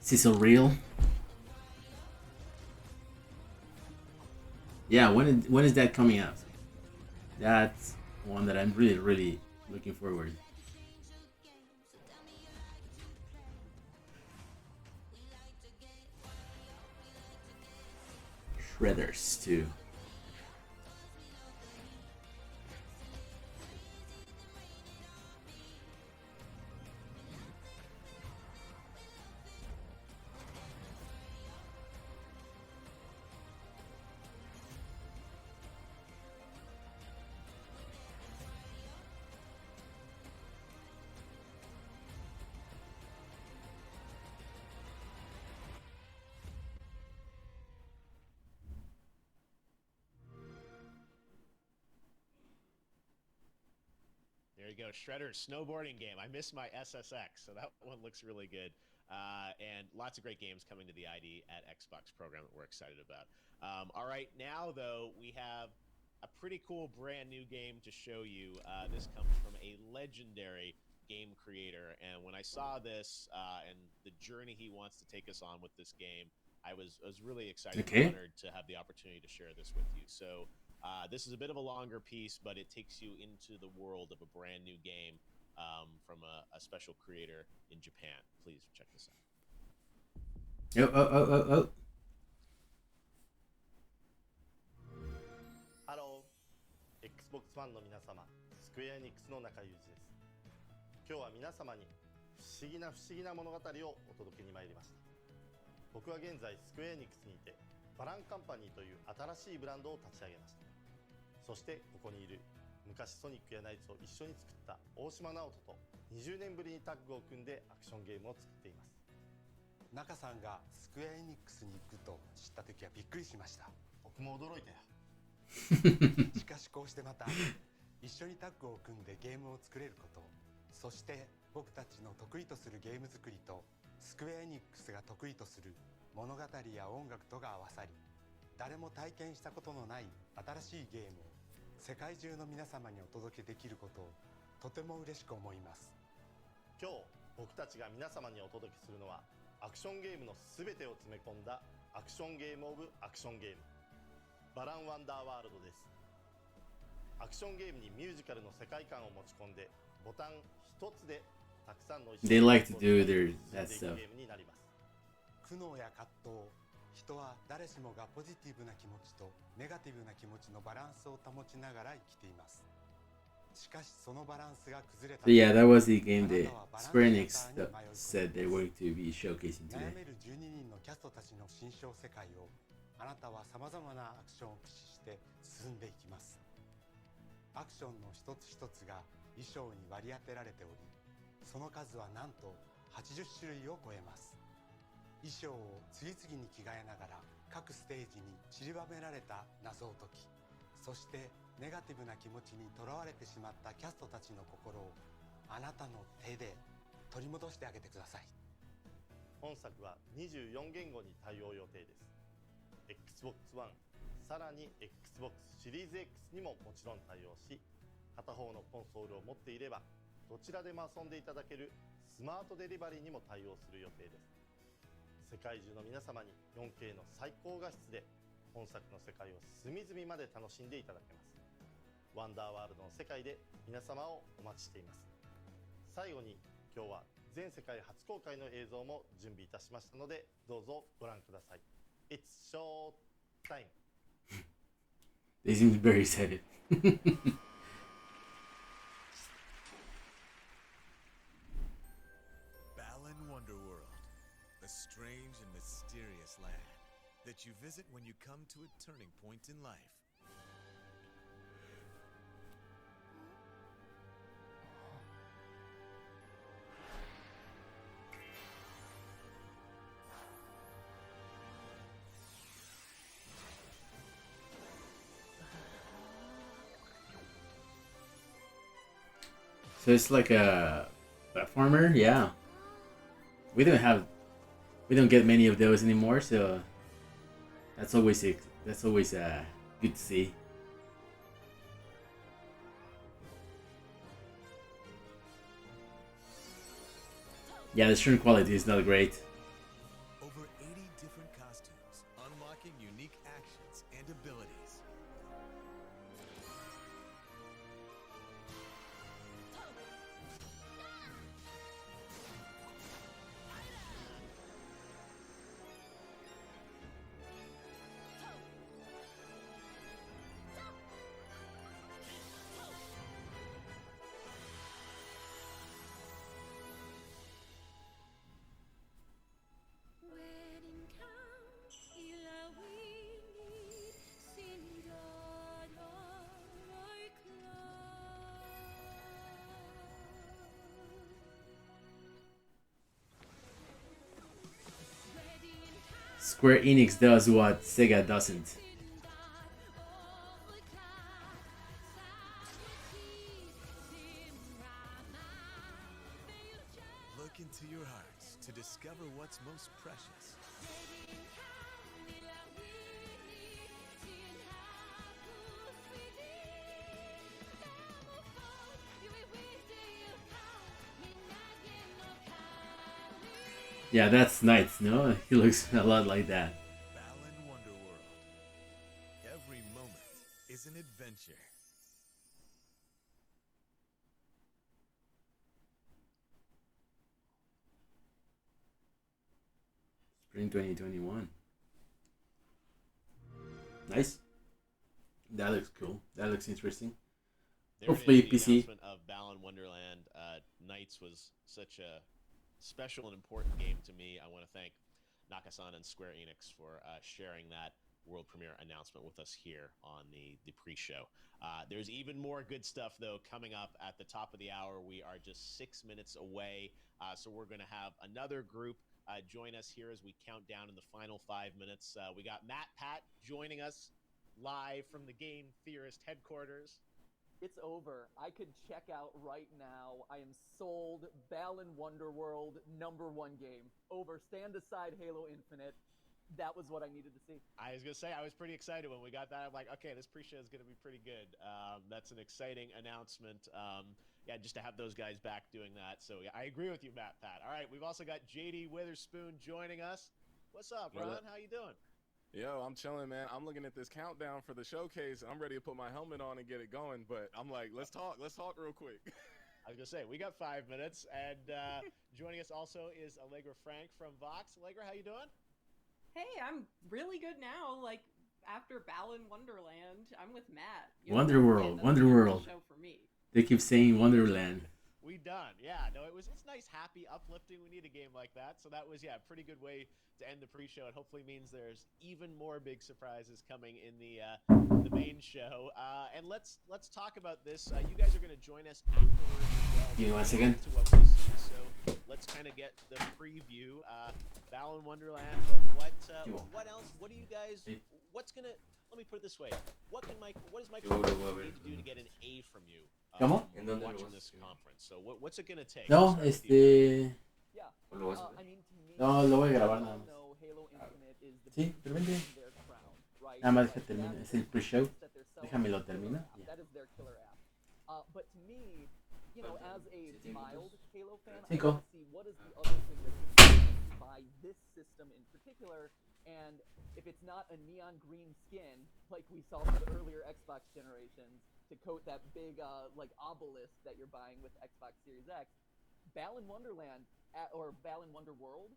Sizzle Reel. Yeah, when is that coming out? That's one that I'm really looking forward. Shredders too. There you go, Shredder's snowboarding game. I missed my SSX, so that one looks really good. And lots of great games coming to the ID at Xbox program that we're excited about. All right, now though, we have a pretty cool brand new game to show you. This comes from a legendary game creator, and when I saw this and the journey he wants to take us on with this game, I was really excited and honored to have the opportunity to share this with you. So this is a bit of a longer piece, but it takes you into the world of a brand new game from a special creator in Japan. Please check this out. Oh. Hello, Xbox ファンの皆様、スクエアエニックスの中裕二です。今日は皆様に不思議な物語をお届けに参りました。僕は現在スクエアエニックスにいて、バランカンパニーという新しいブランドを立ち上げました。そしてここにいる昔ソニックやナイツを一緒に作った大島直人と20年ぶりにタッグを組んでアクションゲームを作っています。中さんがスクエアエニックスに行くと知った時はびっくりしました。僕も驚いたよ。しかしこうしてまた一緒にタッグを組んでゲームを作れること、そして僕たちの得意とするゲーム作りとスクエアエニックスが得意とする物語や音楽とが合わさり、誰も体験したことのない新しいゲームを世界中の皆様にお届けできることをとても嬉しく思います。今日僕たちが皆様にお届けするのはアクションゲームの全てを詰め込んだアクションゲームオブアクションゲーム、バランワンダーワールドです。アクションゲームにミュージカルの世界観を持ち込んでボタン一つでたくさんの They like to do that stuff. ゲームになります。苦悩や葛藤、人は誰しもがポジティブな気持ちとネガティブな気持ちのバランスを保ちながら生きています。しかしそのバランスが崩れた。So yeah, that was the game that Square Enix said they were going to be showcasing today. 悩める12人のキャストたちの新象世界をあなたはさまざまなアクションを駆使して進んでいきます。アクションの一つ一つが衣装に割り当てられており、その数はなんと80種類を超えます。衣装を次々に着替えながら各ステージに散りばめられた謎を解き、そしてネガティブな気持ちにとらわれてしまったキャストたちの心をあなたの手で取り戻してあげてください。本作は24言語に対応予定です。 Xbox One、 さらに Xbox シリーズ X にももちろん対応し、片方のコンソールを持っていればどちらでも遊んでいただけるスマートデリバリーにも対応する予定です。世界中の皆様に 4K の最高画質で本作の世界を隅々まで楽しんでいただけます。ワンダーワールドの世界で皆様をお待ちしています。最後に今日は全世界初公開の映像も準備いたしましたので、どうぞご覧ください。It's show time. They seem very excited. Balan Wonderworld, a strange and mysterious land that you visit when you come to a turning point in life. So it's like a platformer, yeah. We don't get many of those anymore, so that's always good to see. Yeah, the stream quality is not great. Square Enix does what Sega doesn't. Look into your hearts to discover what's most precious. Yeah, that's Knights, no? He looks a lot like that. Balan Wonderworld. Every moment is an adventure. Spring 2021. Nice. That looks cool. That looks interesting. There Hopefully it is, the PC. announcement of Balan Wonderland. Knights was such a special and important game to me. I want to thank Nakasan and Square Enix for sharing that world premiere announcement with us here on the pre-show. There's even more good stuff, though, coming up at the top of the hour. We are just 6 minutes away, so we're going to have another group join us here as we count down in the final 5 minutes. We got Matt Pat joining us live from the Game Theorist headquarters. It's over. I could check out right now. I am sold. Balan Wonderworld, #1 game. Over. Stand aside Halo Infinite. That was what I needed to see. I was going to say, I was pretty excited when we got that. I'm like, okay, this pre-show is going to be pretty good. That's an exciting announcement. Yeah, just to have those guys back doing that. So, yeah, I agree with you, Matt Pat. All right, we've also got JD Witherspoon joining us. What's up, Ron? How you doing? Yo, I'm chilling, man. I'm looking at this countdown for the showcase. I'm ready to put my helmet on and get it going, but I'm like, let's talk real quick. I was going to say, we got 5 minutes, and joining us also is Allegra Frank from Vox. Allegra, how you doing? Hey, I'm really good now. Like, after Balan Wonderland, I'm with Matt. Wonderworld. Wonderworld. Show for me. They keep saying Wonderland. We done. Yeah, no, it's nice, happy, uplifting. We need a game like that. So that was, yeah, a pretty good way to end the pre-show. And hopefully means there's even more big surprises coming in the main show. And let's talk about this. You guys are going to join us afterwards as well. Give me 1 second. To what we see. So let's kind of get the preview. Balan Wonderland. But what else? What do you guys? What's gonna? Let me put it this way. What does Microsoft need to do to get an A from you? ¿Cómo? Watching this conference. So what's it gonna take? No, Yeah. I mean, to me, No, lo voy a grabar nada más. Halo Infinite is the Sí, pero vente. their crown, right? Nada más Like, que termine. that Es el is pre-show. that they're selling Déjame lo as their termina. killer app. That is their killer app. But to me, you know, as a mild Halo fan, I Cinco. want to see what is the other thing that you buy this system in particular. And if it's not a neon green skin like we saw for the earlier Xbox generations to coat that big like obelisk that you're buying with Xbox Series X, Balan Wonderland or Balan Wonderworld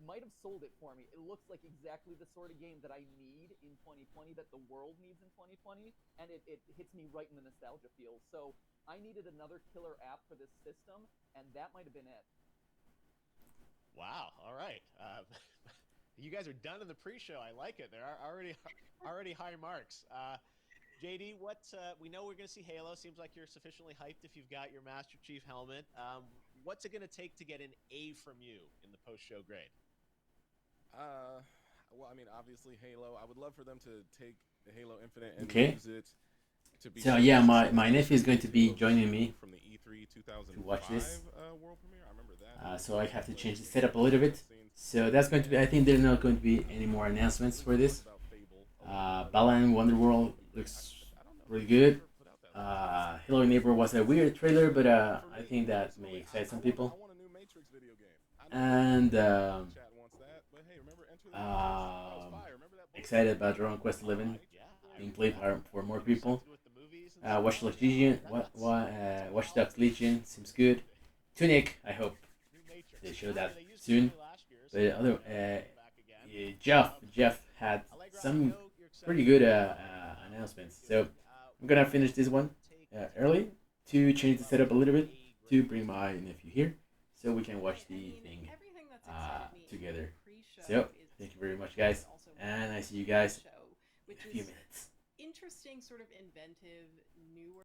might have sold it for me. It looks like exactly the sort of game that I need in 2020, that the world needs in 2020, and it hits me right in the nostalgia feels. So I needed another killer app for this system, and that might have been it. Wow. All right. You guys are done in the pre-show. I like it. There are already high marks. JD, we know we're going to see Halo. Seems like you're sufficiently hyped if you've got your Master Chief helmet. What's it going to take to get an A from you in the post-show grade? Well, I mean, obviously Halo. I would love for them to take the Halo Infinite and Okay. use it to be. So yeah, my nephew is going to be joining me from the E3 2005 to watch this. World premiere. I remember that. So I have to change the setup a little bit. So that's going to be. I think there's not going to be any more announcements for this. Balan Wonderworld looks pretty good. Hello Neighbor was a weird trailer, but I think that may excite some people. And excited about Dragon Quest 11 being played for more people. Watch Dogs Legion seems good. Tunic, I hope they show that soon. But Jeff had some pretty good announcements. So I'm gonna finish this one early to change the setup a little bit to bring my nephew here so we can watch the thing together. So thank you very much, guys, and I see you guys in a few minutes. Interesting, sort of inventive, newer.